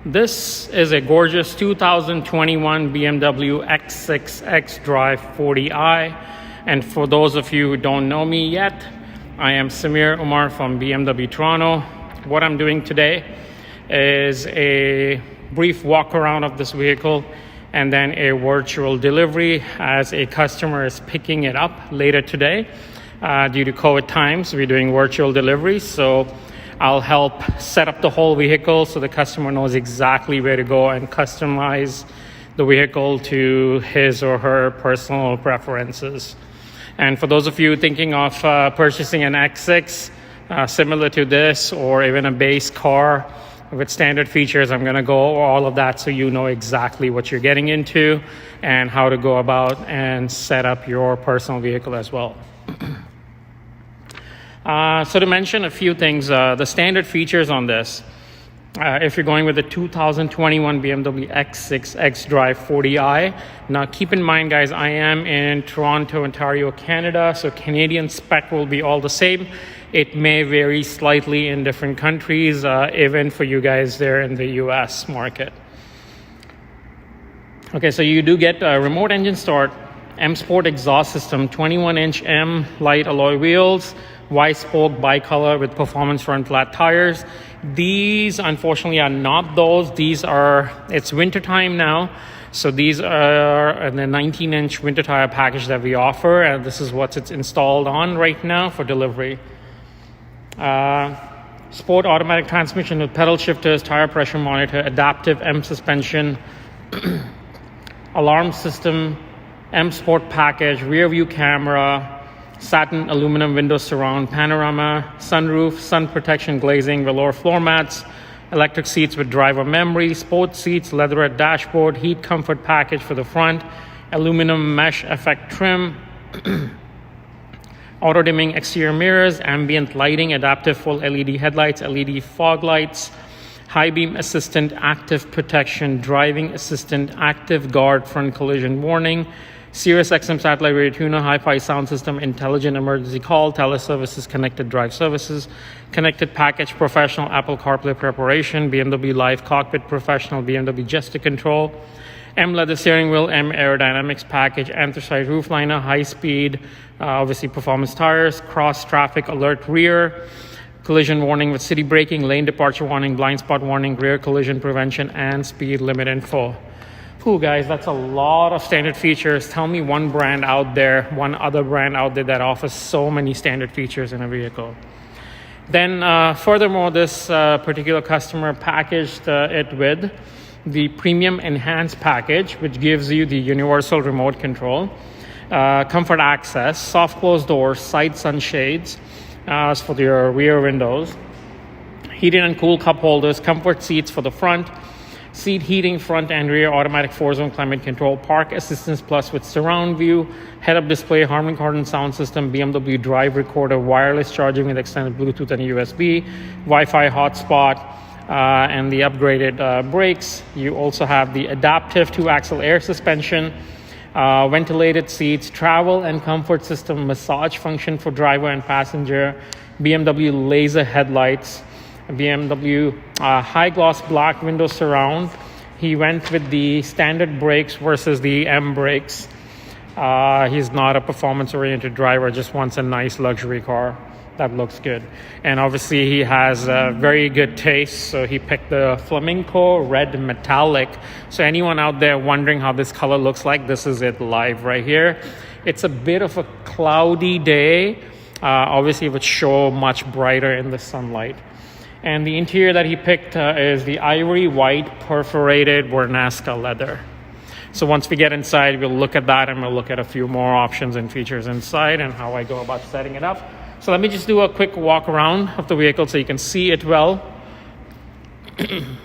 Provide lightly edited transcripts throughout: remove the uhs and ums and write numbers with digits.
This is a gorgeous 2021 BMW X6 xDrive40i. And for those of you who don't know me yet, I am Samir Umer from BMW Toronto. What I'm doing today is a brief walk around of this vehicle and then a virtual delivery as a customer is picking it up later today. Due to COVID times, we're doing virtual deliveries. So I'll help set up the whole vehicle so the customer knows exactly where to go and customize the vehicle to his or her personal preferences. And for those of you thinking of purchasing an X6 similar to this, or even a base car with standard features, I'm going to go over all of that so you know exactly what you're getting into and how to go about and set up your personal vehicle as well. So to mention a few things, the standard features on this, if you're going with the 2021 BMW X6 xDrive40i. Now keep in mind, guys, I am in Toronto, Ontario, Canada, so Canadian spec will be all the same. It may vary slightly in different countries, even for you guys there in the US market. Okay, so you do get a remote engine start, M Sport exhaust system, 21-inch M light alloy wheels, Y-spoke bicolor with performance front flat tires. These unfortunately are not those. These are, it's winter time now, so these are the 19-inch winter tire package that we offer, and this is what it's installed on right now for delivery. Sport automatic transmission with pedal shifters, tire pressure monitor, adaptive M suspension, alarm system, M Sport package, rear view camera, satin aluminum window surround, panorama, sunroof, sun protection glazing, velour floor mats, electric seats with driver memory, sports seats, leatherette dashboard, heat comfort package for the front, aluminum mesh effect trim, auto dimming exterior mirrors, ambient lighting, adaptive full LED headlights, LED fog lights, high beam assistant active protection, driving assistant active guard front collision warning, Sirius XM satellite radio tuner, hi-fi sound system, intelligent emergency call, teleservices, connected drive services, connected package, professional Apple CarPlay preparation, BMW Live Cockpit Professional, BMW gesture control, M leather steering wheel, M aerodynamics package, anthracite roof liner, high speed, obviously performance tires, cross traffic alert rear, collision warning with city braking, lane departure warning, blind spot warning, rear collision prevention, and speed limit info. Cool, guys, that's a lot of standard features. Tell me one brand out there, one other brand out there that offers so many standard features in a vehicle. Then furthermore, this particular customer packaged it with the premium enhanced package, which gives you the universal remote control, comfort access, soft closed doors, side sunshades for your rear windows, heated and cool cup holders, comfort seats for the front, seat heating, front and rear, automatic 4-zone climate control, park assistance plus with surround view, head-up display, Harman Kardon sound system, BMW drive recorder, wireless charging with extended Bluetooth and USB, Wi-Fi hotspot, and the upgraded brakes. You also have the adaptive 2-axle air suspension, ventilated seats, travel and comfort system, massage function for driver and passenger, BMW laser headlights, BMW high gloss black window surround. He went with the standard brakes versus the M brakes. He's not a performance oriented driver, just wants a nice luxury car that looks good. And obviously he has very good taste, so he picked the Flamenco red metallic. So anyone out there wondering how this color looks like, this is it live right here. It's a bit of a cloudy day. Obviously it would show much brighter in the sunlight. And the interior that he picked is the ivory white perforated Vernasca leather. So once we get inside, we'll look at that and we'll look at a few more options and features inside and how I go about setting it up. So let me just do a quick walk around of the vehicle so you can see it well. I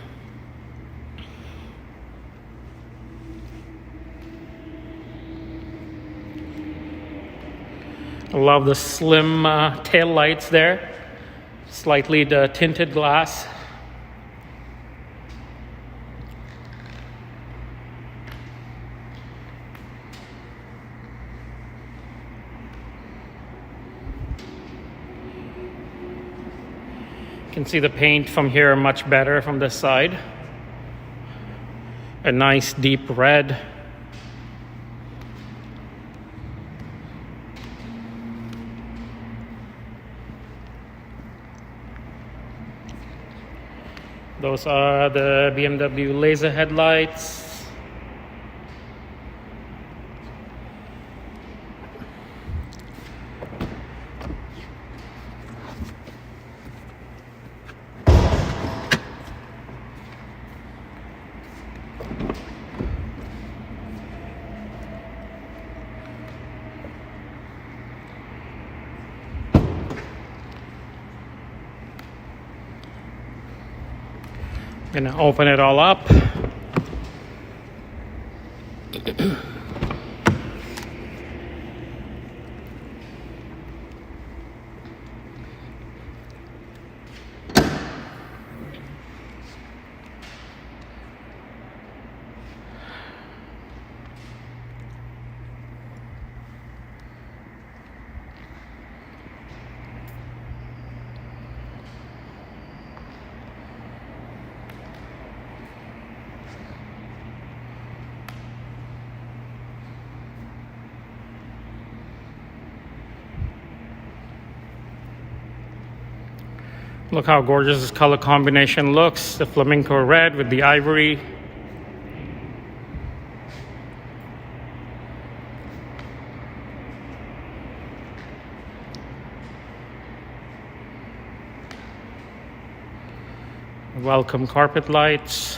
love the slim tail lights there. Slightly tinted glass. You can see the paint from here much better from this side. a nice deep red. Those are the BMW laser headlights. Gonna open it all up. Look how gorgeous this color combination looks. The flamenco red with the ivory. Welcome carpet lights.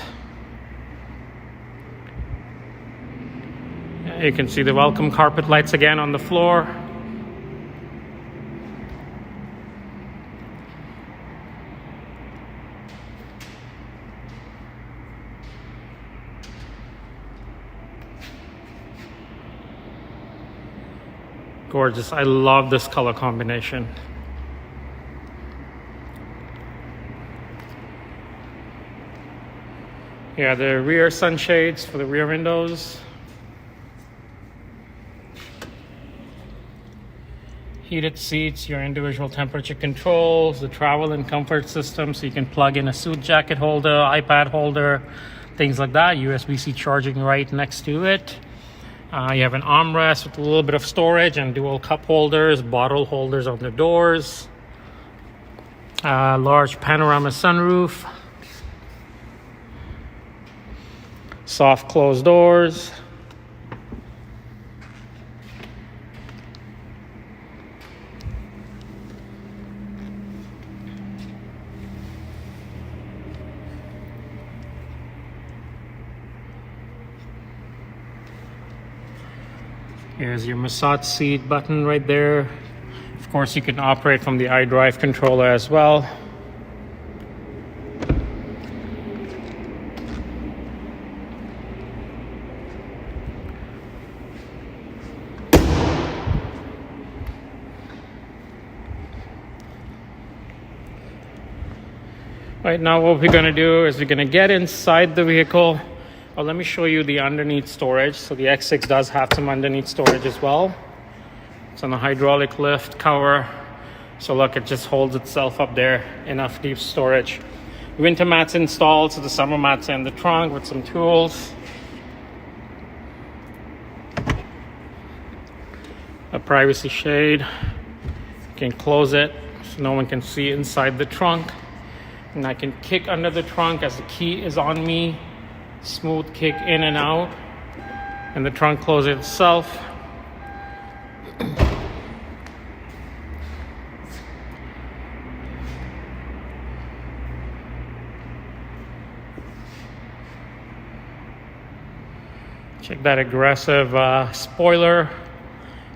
You can see the welcome carpet lights again on the floor. Gorgeous. I love this color combination. Yeah, the rear sunshades for the rear windows. Heated seats, your individual temperature controls, the travel and comfort system, so you can plug in a suit jacket holder, iPad holder, things like that. USB-C charging right next to it. You have an armrest with a little bit of storage and dual cup holders, bottle holders on the doors. Large panorama sunroof. Soft closed doors. Here's your massage seat button right there. Of course, you can operate from the iDrive controller as well. Right now, what we're going to do is we're going to get inside the vehicle. Oh, let me show you the underneath storage. So the X6 does have some underneath storage as well. It's on a hydraulic lift cover. So look, it just holds itself up there. Enough deep storage. Winter mats installed, so the summer mats are in the trunk with some tools. A privacy shade. You can close it so no one can see inside the trunk. And I can kick under the trunk as the key is on me. Smooth kick in and out, and the trunk closes itself. Check that aggressive spoiler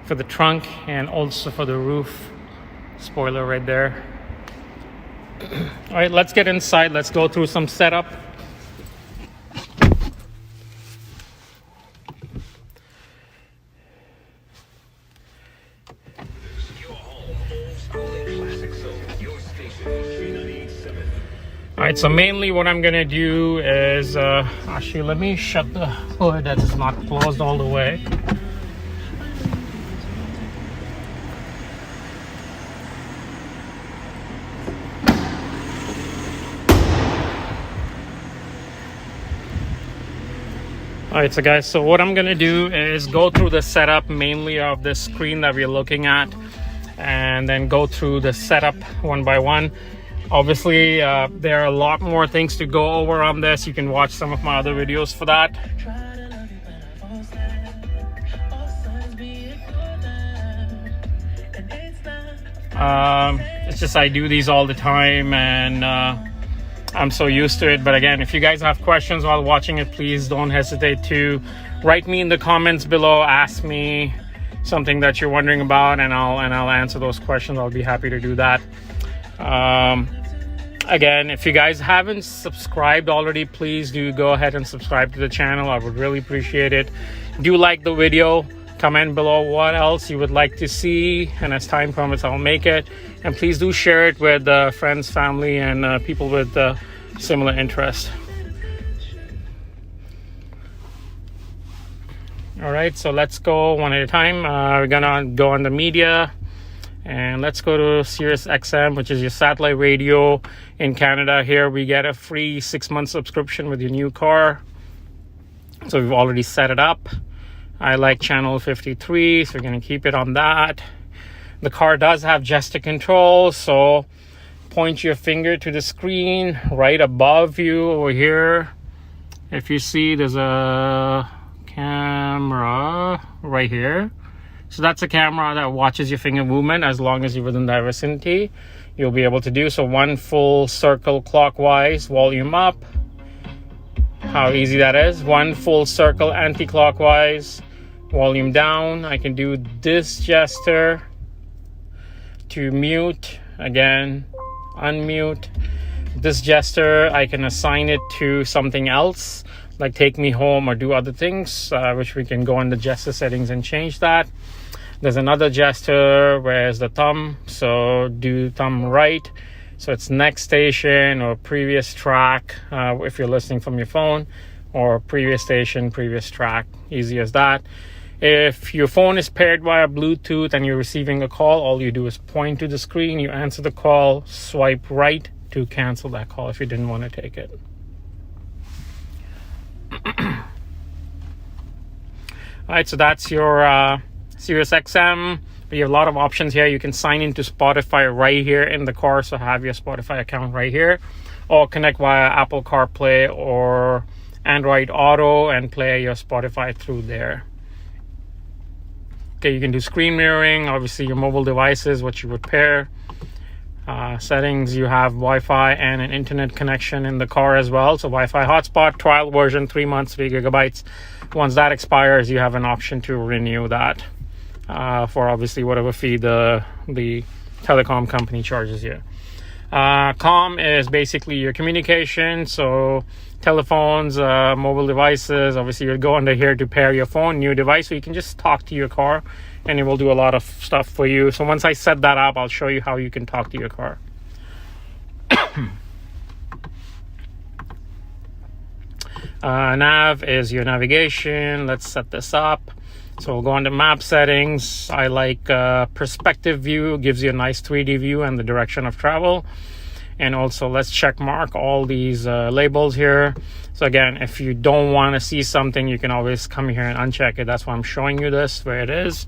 for the trunk and also for the roof spoiler right there. All right, let's get inside. Let's go through some setup. All right, so mainly what I'm gonna do is, actually let me shut the hood that is not closed all the way. All right, so guys, so what I'm gonna do is go through the setup mainly of the screen that we're looking at, and then go through the setup one by one. Obviously, there are a lot more things to go over on this. You can watch some of my other videos for that. It's just I do these all the time, and I'm so used to it. But again, if you guys have questions while watching it, please don't hesitate to write me in the comments below. Ask me something that you're wondering about, and I'll answer those questions. I'll be happy to do that. Again, if you guys haven't subscribed already, please do go ahead and subscribe to the channel. I would really appreciate it. Do like the video, comment below what else you would like to see, and as time permits, I'll make it. And please do share it with friends, family, and people with similar interests. All right, so let's go one at a time. We're gonna go on the media, and let's go to Sirius XM, which is your satellite radio in Canada. Here we get a free 6-month subscription with your new car. So we've already set it up. I like channel 53, so we're going to keep it on that. The car does have gesture control, so point your finger to the screen right above you over here. If you see, there's a camera right here. So that's a camera that watches your finger movement. As long as you're within that vicinity, you'll be able to do so. One full circle clockwise, volume up. How easy that is. One full circle anti-clockwise, volume down. I can do this gesture to mute. Again, unmute. This gesture, I can assign it to something else, like take me home or do other things, which we can go in the gesture settings and change that. There's another gesture, where's the thumb? So do thumb right. So it's next station or previous track, if you're listening from your phone, or previous station, previous track, easy as that. If your phone is paired via Bluetooth and you're receiving a call, all you do is point to the screen, you answer the call, swipe right to cancel that call if you didn't want to take it. All right, so that's your Sirius XM. You have a lot of options here. You can sign into Spotify right here in the car, so have your Spotify account right here, or connect via Apple CarPlay or Android Auto and play your Spotify through there. Okay, you can do screen mirroring, obviously your mobile devices, what you would pair. Settings, you have Wi-Fi and an internet connection in the car as well. So Wi-Fi hotspot, trial version, 3 months, 3 gigabytes. Once that expires, you have an option to renew that for obviously whatever fee the telecom company charges you. Com is basically your communication, so telephones, mobile devices. Obviously you'll go under here to pair your phone, new device, so you can just talk to your car and it will do a lot of stuff for you. So once I set that up, I'll show you how you can talk to your car. Nav is your navigation. Let's set this up. So we'll go on to map settings. I like perspective view, gives you a nice 3D view and the direction of travel. And also let's check mark all these labels here. So again, if you don't want to see something, you can always come here and uncheck it. That's why I'm showing you this where it is.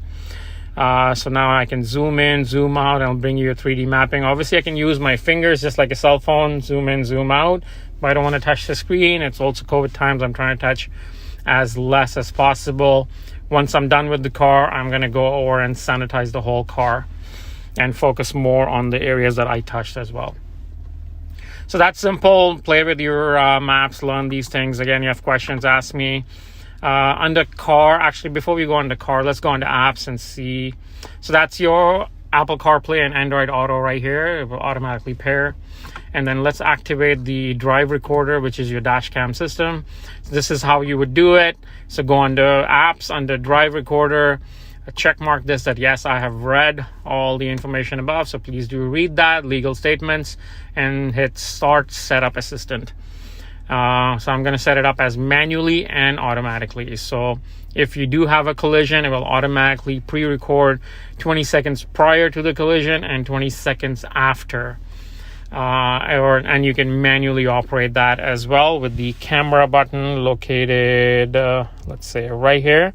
So now I can zoom in, zoom out, and I'll bring you a 3D mapping. Obviously I can use my fingers just like a cell phone, zoom in, zoom out, but I don't want to touch the screen. It's also COVID times. I'm trying to touch as less as possible. Once I'm done with the car, I'm going to go over and sanitize the whole car and focus more on the areas that I touched as well. So that's simple. Play with your maps, learn these things. Again, you have questions, ask me. Under car, actually, before we go into car, let's go into apps and see. So that's your Apple CarPlay and Android Auto right here. It will automatically pair. And then let's activate the drive recorder, which is your dash cam system. So this is how you would do it. So go under apps, under drive recorder, check mark this that yes, I have read all the information above. So please do read that, legal statements, and hit start setup assistant. So I'm going to set it up as manually and automatically. So if you do have a collision, it will automatically pre-record 20 seconds prior to the collision and 20 seconds after. and you can manually operate that as well with the camera button located, let's say right here.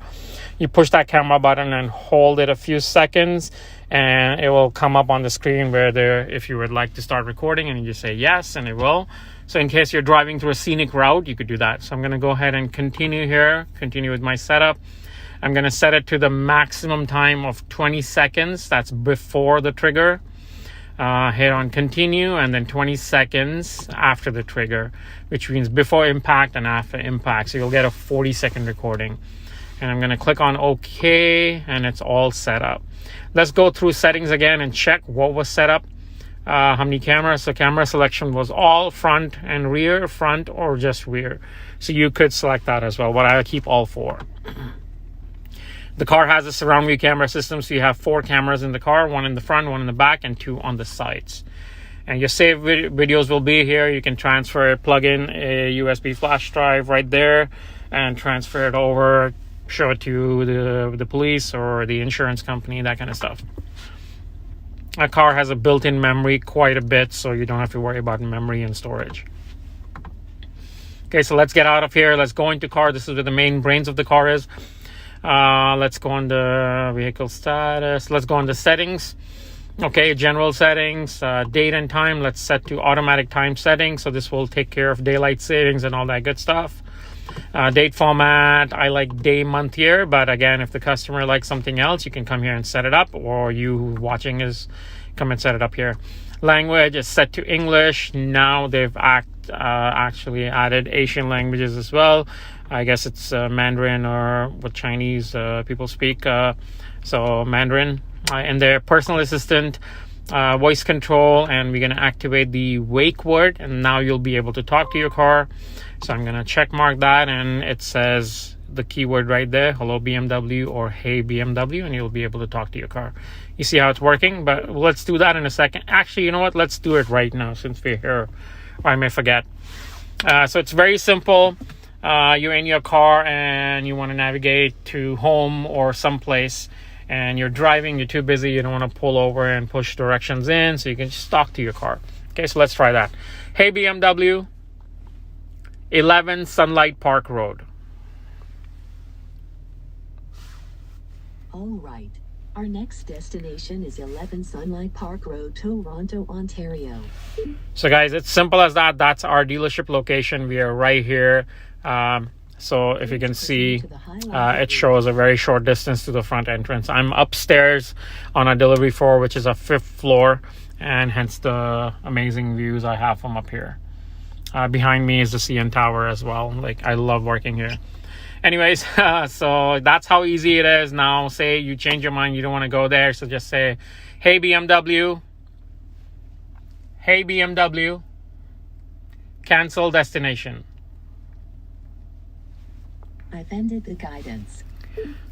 You push that camera button and hold it a few seconds, and it will come up on the screen where if you would like to start recording, and you just say yes, and it will. So in case you're driving through a scenic route, you could do that. So I'm going to go ahead and continue with my setup. I'm going to set it to the maximum time of 20 seconds. That's before the trigger. Hit on continue, and then 20 seconds after the trigger, which means before impact and after impact. So you'll get a 40-second recording. And I'm going to click on OK, and it's all set up. Let's go through settings again and check what was set up. How many cameras? So camera selection was all front and rear, front or just rear. So you could select that as well, but I keep all 4. The car has a surround view camera system, so you have 4 cameras in the car, 1 in the front, 1 in the back, and 2 on the sides. And your saved videos will be here. You can transfer it, plug in a USB flash drive right there, and transfer it over, show it to the police or the insurance company, that kind of stuff. A car has a built-in memory quite a bit, so you don't have to worry about memory and storage. Okay, so let's get out of here. Let's go into car. This is where the main brains of the car is. Let's go on the vehicle status. Let's go on the settings. Okay, general settings, date and time. Let's set to automatic time settings. So this will take care of daylight savings and all that good stuff. Date format, I like day, month, year, but again, if the customer likes something else, you can come here and set it up, or you watching is come and set it up here. Language is set to English. Now they've actually added Asian languages as well. I guess it's Mandarin or what Chinese people speak. So Mandarin. And their personal assistant, voice control, and we're going to activate the wake word, and now you'll be able to talk to your car. So I'm going to check mark that, and it says the keyword right there, hello BMW or hey BMW, and you'll be able to talk to your car. You see how it's working? But let's do that in a second. Actually, you know what? Let's do it right now since we're here, or I may forget. So it's very simple. You're in your car and you want to navigate to home or someplace, and you're driving, you're too busy, you don't want to pull over and push directions in, so you can just talk to your car. Okay, so let's try that. Hey BMW, 11 Sunlight Park Road. All right. Our next destination is 11 Sunlight Park Road, Toronto, Ontario. So guys, it's simple as that. That's our dealership location. We are right here. So if you can see, it shows a very short distance to the front entrance. I'm upstairs on a delivery floor, which is a 5th floor, and hence the amazing views I have from up here. Behind me is the CN Tower as well. Like, I love working here. Anyways, so that's how easy it is. Now, say you change your mind, you don't want to go there, so just say, hey BMW, cancel destination. I've ended the guidance.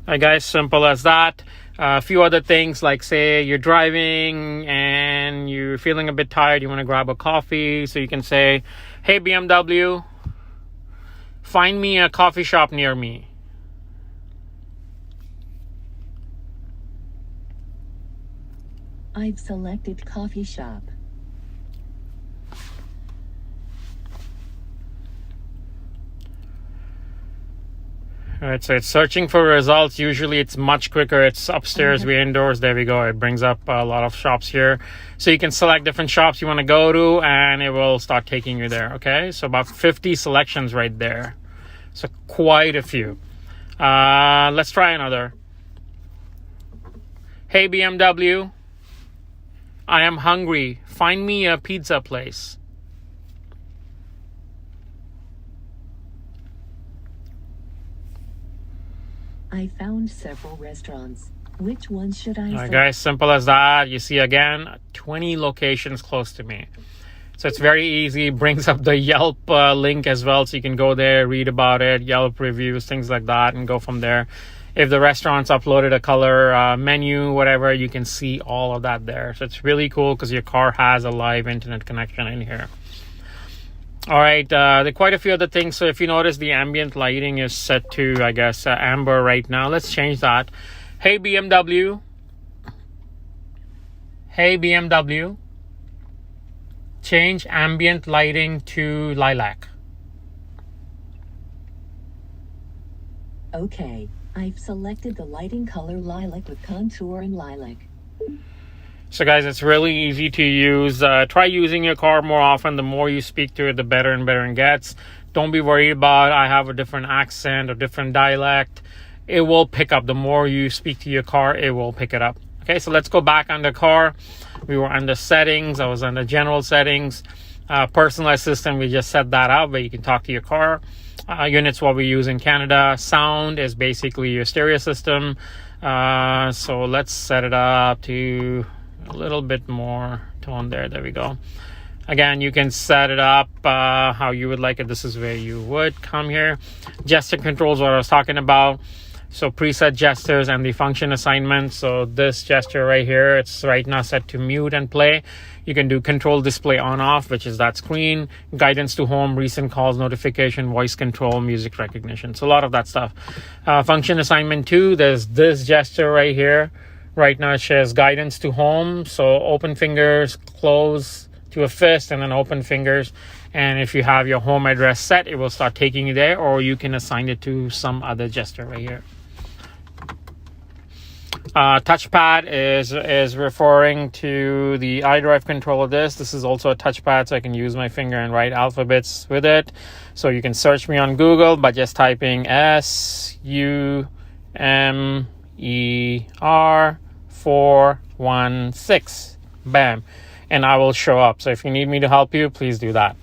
Alright guys, simple as that. A few other things, like say you're driving and you're feeling a bit tired, you want to grab a coffee, so you can say, hey BMW, find me a coffee shop near me. I've selected coffee shop. All right, so it's searching for results. Usually it's much quicker. It's upstairs, we're indoors. There we go. It brings up a lot of shops here. So you can select different shops you want to go to, and it will start taking you there, okay? So about 50 selections right there. So quite a few. Let's try another. Hey BMW, I am hungry. Find me a pizza place. I found several restaurants. Which one should I select? Guys, simple as that. You see again, 20 locations close to me. So it's very easy. Brings up the Yelp link as well, so you can go there, read about it, Yelp reviews, things like that, and go from there. If the restaurant's uploaded a color menu, whatever, you can see all of that there. So it's really cool because your car has a live internet connection in here. All right, there are quite a few other things. So if you notice, the ambient lighting is set to, I guess, amber right now. Let's change that. Hey BMW, change ambient lighting to lilac. Okay, I've selected the lighting color lilac with contour and lilac. So guys, it's really easy to use. Try using your car more often. The more you speak to it, the better and better it gets. Don't be worried about I have a different accent or different dialect. It will pick up. The more you speak to your car, it will pick it up. Okay, so let's go back on the car. We were under settings. I was under general settings. Personal assistant, we just set that up where you can talk to your car. Units, what we use in Canada. Sound is basically your stereo system. So let's set it up to a little bit more tone there. There we go. Again, you can set it up how you would like it. This is where you would come here. Gesture controls, what I was talking about. So preset gestures and the function assignment. So this gesture right here, it's right now set to mute and play. You can do control display on off, which is that screen, guidance to home, recent calls, notification, voice control, music recognition. So a lot of that stuff. Function assignment 2, there's this gesture right here. Right now it shares guidance to home. So open fingers, close to a fist, and then open fingers. And if you have your home address set, it will start taking you there, or you can assign it to some other gesture right here. Touchpad is referring to the iDrive control of this. This is also a touchpad, so I can use my finger and write alphabets with it. So you can search me on Google by just typing SUMER416. Bam. And I will show up. So if you need me to help you, please do that.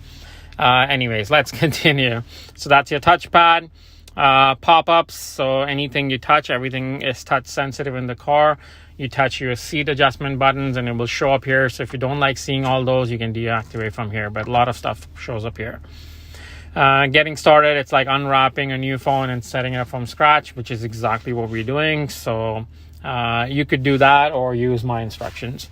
Anyways, let's continue. So that's your touchpad. Pop-ups, so anything you touch, everything is touch sensitive in the car. You touch your seat adjustment buttons and it will show up here. So if you don't like seeing all those, you can deactivate from here, but a lot of stuff shows up here. Getting started, it's like unwrapping a new phone and setting it up from scratch, which is exactly what we're doing. So you could do that or use my instructions.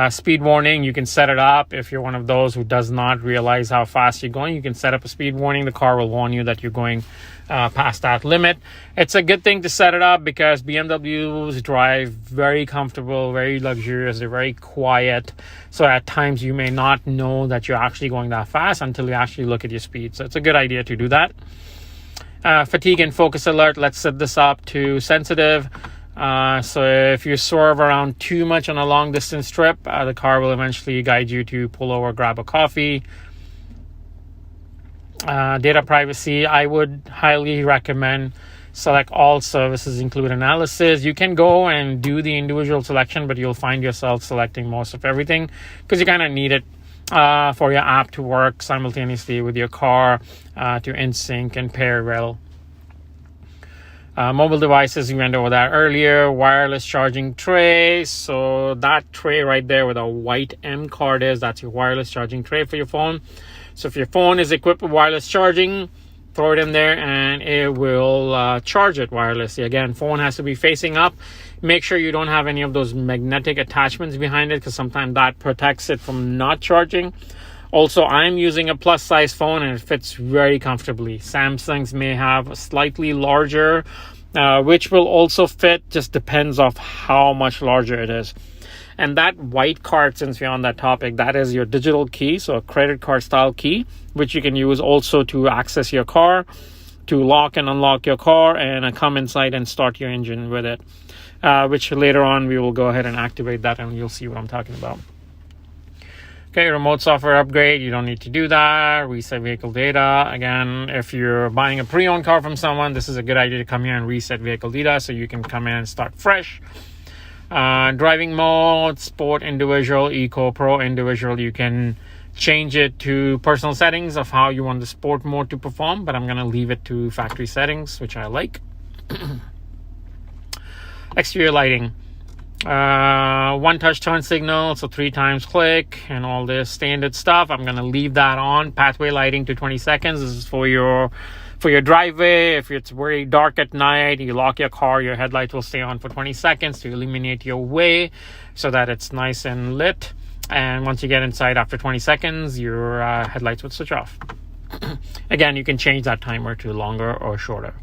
Speed warning, you can set it up. If you're one of those who does not realize how fast you're going, you can set up a speed warning. The car will warn you that you're going past that limit. It's a good thing to set it up because BMWs drive very comfortable, very luxurious, they're very quiet. So at times you may not know that you're actually going that fast until you actually look at your speed. So it's a good idea to do that. Fatigue and focus alert, let's set this up to sensitive. So if you swerve around too much on a long distance trip, the car will eventually guide you to pull over, grab a coffee. Data privacy, I would highly recommend select all services include analysis. You can go and do the individual selection, but you'll find yourself selecting most of everything because you kind of need it for your app to work simultaneously with your car to in-sync and pair well. Mobile devices, we went over that earlier. Wireless charging tray. So that tray right there where the white M card is, that's your wireless charging tray for your phone. So if your phone is equipped with wireless charging, throw it in there and it will charge it wirelessly. Again, phone has to be facing up. Make sure you don't have any of those magnetic attachments behind it because sometimes that protects it from not charging. Also, I'm using a plus size phone and it fits very comfortably. Samsungs may have a slightly larger, which will also fit, just depends of how much larger it is. And that white card, since we're on that topic, that is your digital key, so a credit card style key, which you can use also to access your car, to lock and unlock your car, and come inside and start your engine with it, which later on we will go ahead and activate that and you'll see what I'm talking about. Okay, remote software upgrade, you don't need to do that. Reset vehicle data. Again, if you're buying a pre-owned car from someone, this is a good idea to come here and reset vehicle data so you can come in and start fresh. Driving mode, sport, individual, eco, pro, individual. You can change it to personal settings of how you want the sport mode to perform, but I'm going to leave it to factory settings, which I like. Exterior lighting. One touch turn signal, so 3 times click and all this standard stuff. I'm going to leave that on. Pathway lighting to 20 seconds. This is for your driveway. If it's very dark at night, you lock your car, your headlights will stay on for 20 seconds to illuminate your way so that it's nice and lit. And once you get inside after 20 seconds, your headlights would switch off. Again, you can change that timer to longer or shorter.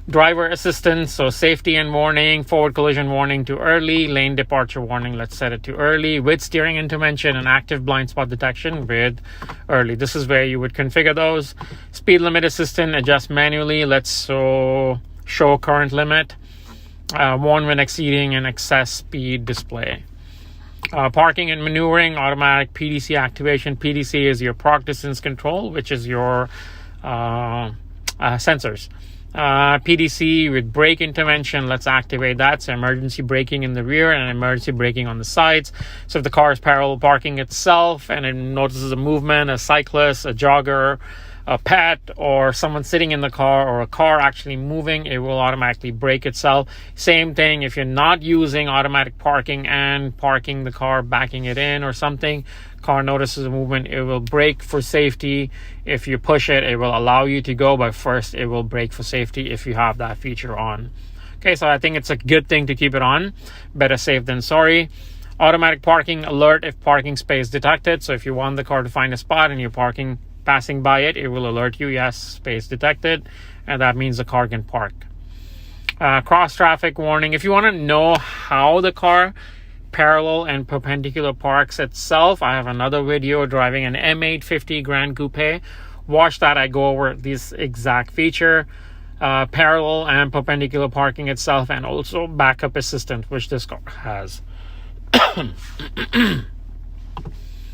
Driver assistance, so safety and warning, forward collision warning to early, lane departure warning, let's set it to early, with steering intervention and active blind spot detection with early. This is where you would configure those. Speed limit assistant, adjust manually, let's show current limit, warn when exceeding and excess speed display. Parking and maneuvering, automatic PDC activation. PDC is your park distance control, which is your sensors. PDC with brake intervention, let's activate that. So emergency braking in the rear and emergency braking on the sides. So if the car is parallel parking itself and it notices a movement, a cyclist, a jogger, a pet, or someone sitting in the car, or a car actually moving, it will automatically brake itself. Same thing if you're not using automatic parking and parking the car, backing it in or something, car notices a movement, it will brake for safety. If you push it, it will allow you to go, but first it will brake for safety if you have that feature on. Okay, so I think it's a good thing to keep it on. Better safe than sorry. Automatic parking alert if parking space detected. So if you want the car to find a spot and you're passing by it, it will alert you, yes, space detected, and that means the car can park. Cross traffic warning. If you want to know how the car parallel and perpendicular parks itself, I have another video driving an M850 Grand Coupe. Watch that. I go over this exact feature, parallel and perpendicular parking itself, and also backup assistant, which this car has.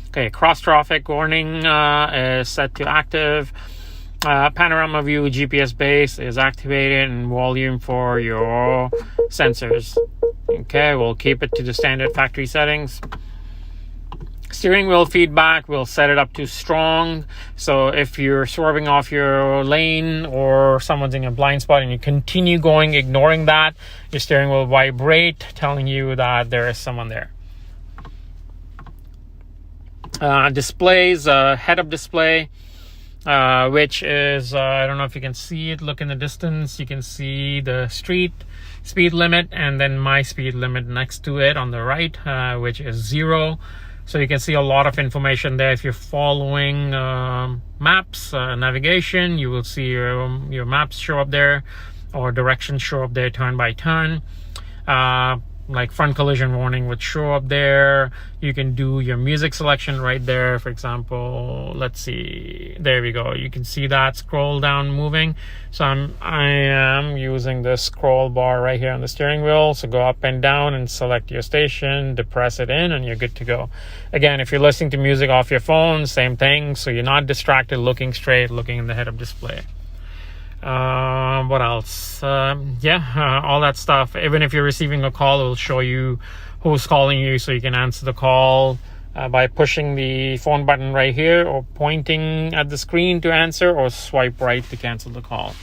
Okay, cross traffic warning is set to active. Panorama view GPS base is activated, and volume for your sensors. Okay, we'll keep it to the standard factory settings. Steering wheel feedback, we'll set it up to strong. So if you're swerving off your lane or someone's in a blind spot and you continue going, ignoring that, your steering will vibrate, telling you that there is someone there. Displays, head-up display, which is, I don't know if you can see it, look in the distance, you can see the street speed limit and then my speed limit next to it on the right, which is 0. So you can see a lot of information there. If you're following maps, navigation, you will see your maps show up there, or directions show up there turn by turn. Like front collision warning would show up there. You can do your music selection right there. For example, let's see, there we go. You can see that scroll down moving. So I am using the scroll bar right here on the steering wheel. So go up and down and select your station, depress it in, and you're good to go. Again, if you're listening to music off your phone, same thing. So you're not distracted, looking straight, looking in the head-up display. What else? All that stuff. Even if you're receiving a call, it will show you who's calling you, so you can answer the call by pushing the phone button right here, or pointing at the screen to answer, or swipe right to cancel the call.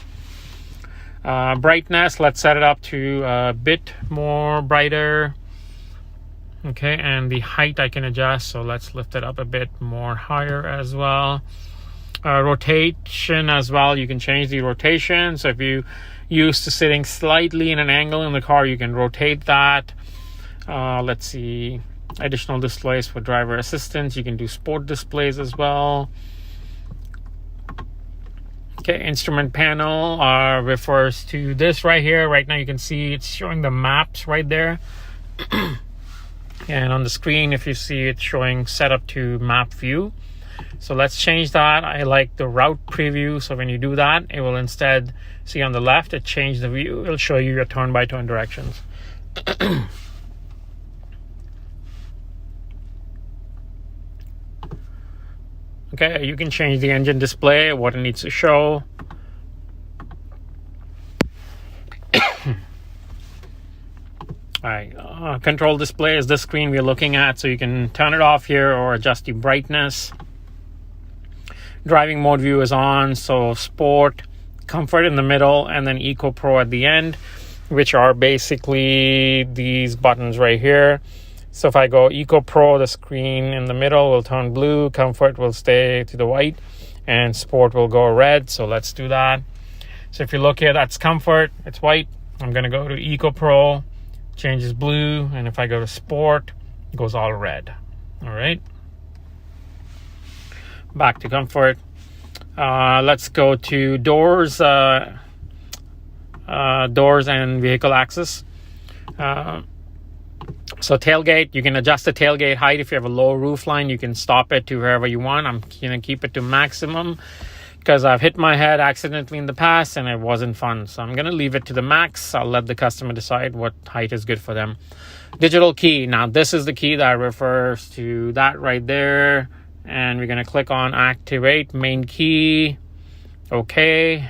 Brightness, let's set it up to a bit more brighter. Okay, and the height I can adjust, so let's lift it up a bit more higher as well. Rotation as well, you can change the rotation. So if you used to sitting slightly in an angle in the car, you can rotate that. Let's see, additional displays for driver assistance. You can do sport displays as well. Okay, instrument panel refers to this right here. Right now you can see it's showing the maps right there. And on the screen, if you see, it's showing setup to map view. So let's change that. I like the route preview. So when you do that, it will instead see on the left, it changed the view. It'll show you your turn-by-turn directions. Okay, you can change the engine display, what it needs to show. All right, control display is the screen we're looking at, so you can turn it off here or adjust the brightness. Driving mode view is on, so sport, comfort in the middle, and then Eco Pro at the end, which are basically these buttons right here. So if I go Eco Pro, the screen in the middle will turn blue, comfort will stay to the white, and sport will go red. So let's do that. So if you look here, that's comfort, it's white. I'm gonna go to Eco Pro, changes blue, and if I go to sport, it goes all red. All right. Back to comfort. Let's go to doors. doors and vehicle access. So tailgate, you can adjust the tailgate height. If you have a low roof line, you can stop it to wherever you want. I'm going to keep it to maximum because I've hit my head accidentally in the past and it wasn't fun. So I'm going to leave it to the max. I'll let the customer decide what height is good for them. Digital key. Now this is the key that refers to that right there. And we're going to click on activate main key. Okay.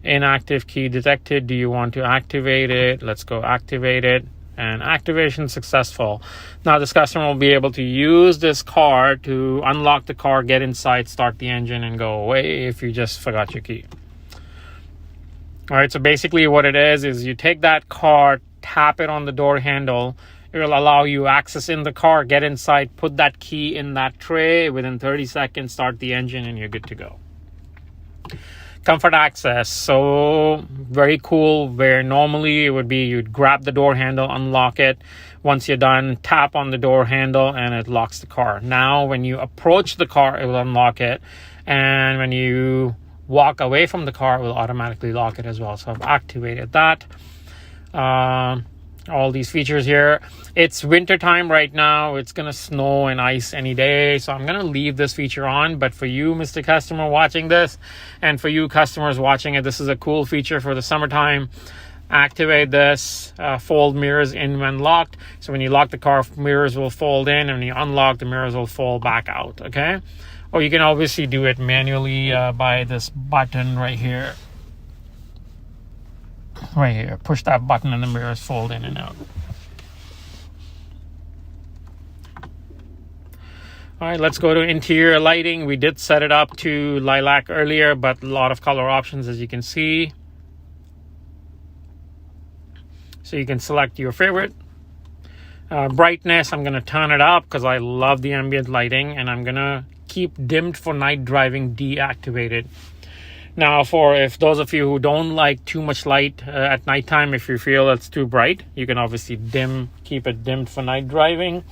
Inactive key detected. Do you want to activate it? Let's go activate it. And activation successful. Now this customer will be able to use this card to unlock the car, get inside, start the engine, and go away if you just forgot your key. All right, so basically what it is you take that card, tap it on the door handle. It will allow you access in the car, get inside, put that key in that tray. Within 30 seconds, start the engine, and you're good to go. Comfort access, so very cool, where normally it would be you'd grab the door handle, unlock it. Once you're done, tap on the door handle and it locks the car. Now when you approach the car, it will unlock it, and when you walk away from the car, it will automatically lock it as well. So I've activated that. All these features here. It's winter time right now. It's gonna snow and ice any day, so I'm gonna leave this feature on. But for you, Mr. Customer, watching this, and for you customers watching it, this is a cool feature for the summertime. Activate this. Fold mirrors in when locked. So when you lock the car, mirrors will fold in, and when you unlock, the mirrors will fold back out. Okay. Or you can obviously do it manually by this button right here. Right here, push that button and the mirrors fold in and out. All right, let's go to interior lighting. We did set it up to lilac earlier, but a lot of color options, as you can see. So you can select your favorite. Brightness, I'm going to turn it up because I love the ambient lighting, and I'm going to keep dimmed for night driving deactivated. Now, if those of you who don't like too much light at nighttime, if you feel it's too bright, you can obviously keep it dimmed for night driving,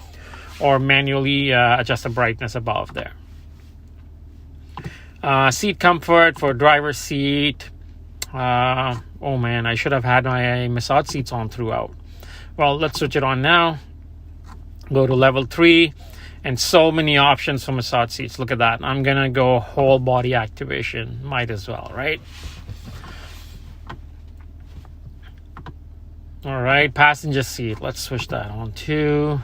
or manually adjust the brightness above there. Seat comfort for driver's seat. Oh man, I should have had my massage seats on throughout. Well, let's switch it on now. Go to level 3. And so many options for massage seats. Look at that. I'm going to go whole body activation. Might as well, right? All right, passenger seat. Let's switch that on too.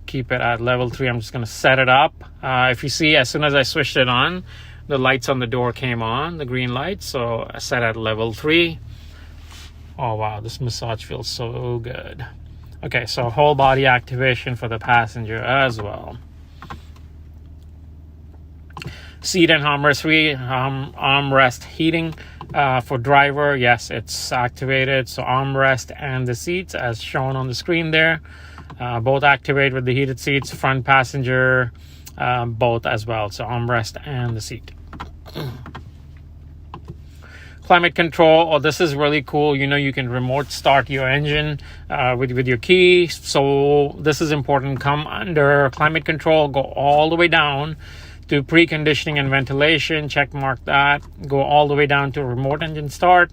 Keep it at level 3. I'm just going to set it up. If you see, as soon as I switched it on, the lights on the door came on, the green lights. So I set at level 3. Oh, wow. This massage feels so good. Okay, so whole body activation for the passenger as well. Seat and armrest heating for driver. Yes, it's activated. So armrest and the seats as shown on the screen there. Both activate with the heated seats. Front passenger, both as well. So armrest and the seat. Climate control. Oh, this is really cool. You know, you can remote start your engine with your key. So this is important. Come under climate control, go all the way down to preconditioning and ventilation. Check mark that. Go all the way down to remote engine start.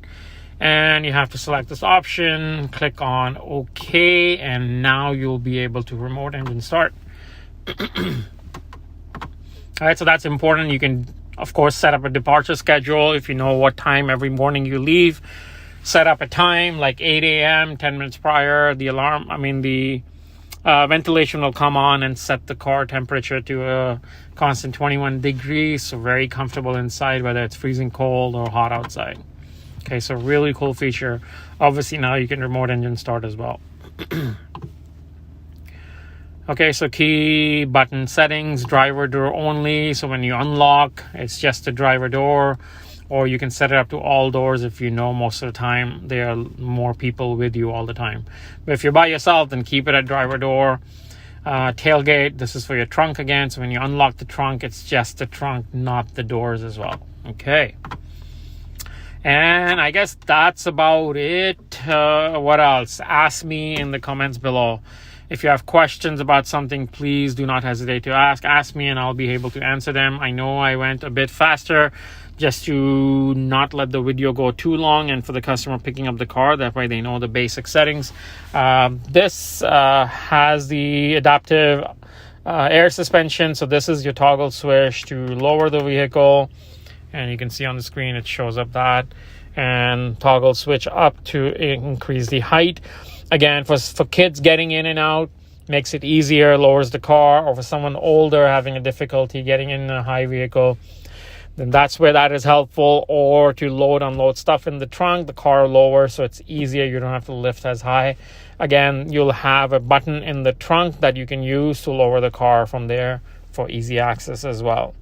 And you have to select this option. Click on OK. And now you'll be able to remote engine start. All right, so that's important. You can, of course, set up a departure schedule if you know what time every morning you leave. Set up a time like 8 a.m., 10 minutes prior. The ventilation will come on and set the car temperature to a constant 21 degrees. So very comfortable inside, whether it's freezing cold or hot outside. Okay, so really cool feature. Obviously, now you can remote engine start as well. Okay, so key button settings, driver door only. So when you unlock, it's just the driver door, or you can set it up to all doors if you know most of the time there are more people with you all the time. But if you're by yourself, then keep it at driver door. Tailgate, this is for your trunk again. So when you unlock the trunk, it's just the trunk, not the doors as well. Okay. And I guess that's about it. What else? Ask me in the comments below. If you have questions about something, please do not hesitate to ask me, and I'll be able to answer them. I know I went a bit faster just to not let the video go too long, and for the customer picking up the car, that way they know the basic settings. This has the adaptive air suspension, so this is your toggle switch to lower the vehicle, and you can see on the screen it shows up that, and toggle switch up to increase the height. Again, for kids getting in and out, makes it easier, lowers the car, or for someone older having a difficulty getting in a high vehicle, then that's where that is helpful. Or to load, unload stuff in the trunk, the car lower, so it's easier, you don't have to lift as high. Again, you'll have a button in the trunk that you can use to lower the car from there for easy access as well.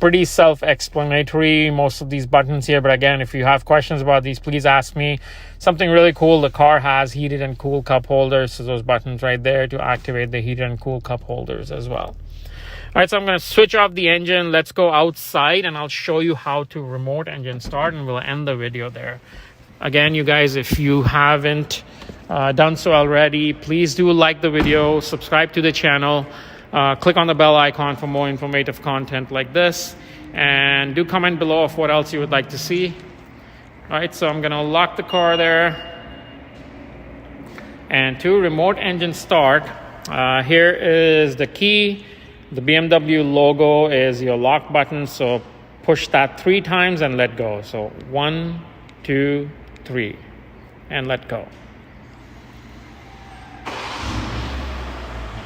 Pretty self-explanatory, most of these buttons here, but again, if you have questions about these, please ask me. Something really cool, the car has heated and cool cup holders, so those buttons right there to activate the heated and cool cup holders as well. All right, so I'm going to switch off the engine. Let's go outside and I'll show you how to remote engine start, and we'll end the video there. Again, you guys, if you haven't done so already, please do like the video, subscribe to the channel, click on the bell icon for more informative content like this, and do comment below of what else you would like to see. All right, so I'm going to lock the car there. And to remote engine start, here is the key. The BMW logo is your lock button, so push that 3 times and let go. So 1, 2, 3, and let go.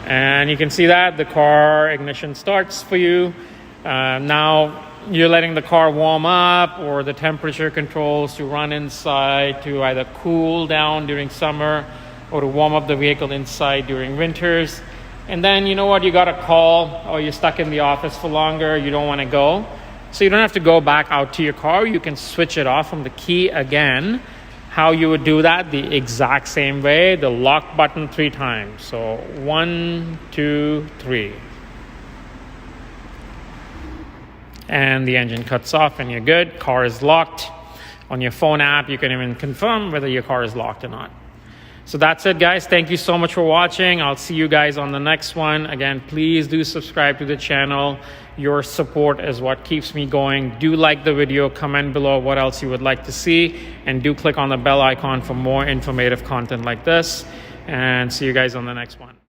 And you can see that the car ignition starts for you. Now you're letting the car warm up, or the temperature controls to run inside to either cool down during summer or to warm up the vehicle inside during winters. And then you know what, you got a call, or you're stuck in the office for longer, you don't want to go. So you don't have to go back out to your car. You can switch it off from the key again. How you would do that? The exact same way, the lock button 3 times. So 1, 2, 3. And the engine cuts off and you're good. Car is locked. On your phone app, you can even confirm whether your car is locked or not. So that's it, guys. Thank you so much for watching. I'll see you guys on the next one. Again, please do subscribe to the channel. Your support is what keeps me going. Do like the video, comment below what else you would like to see, and do click on the bell icon for more informative content like this. And see you guys on the next one.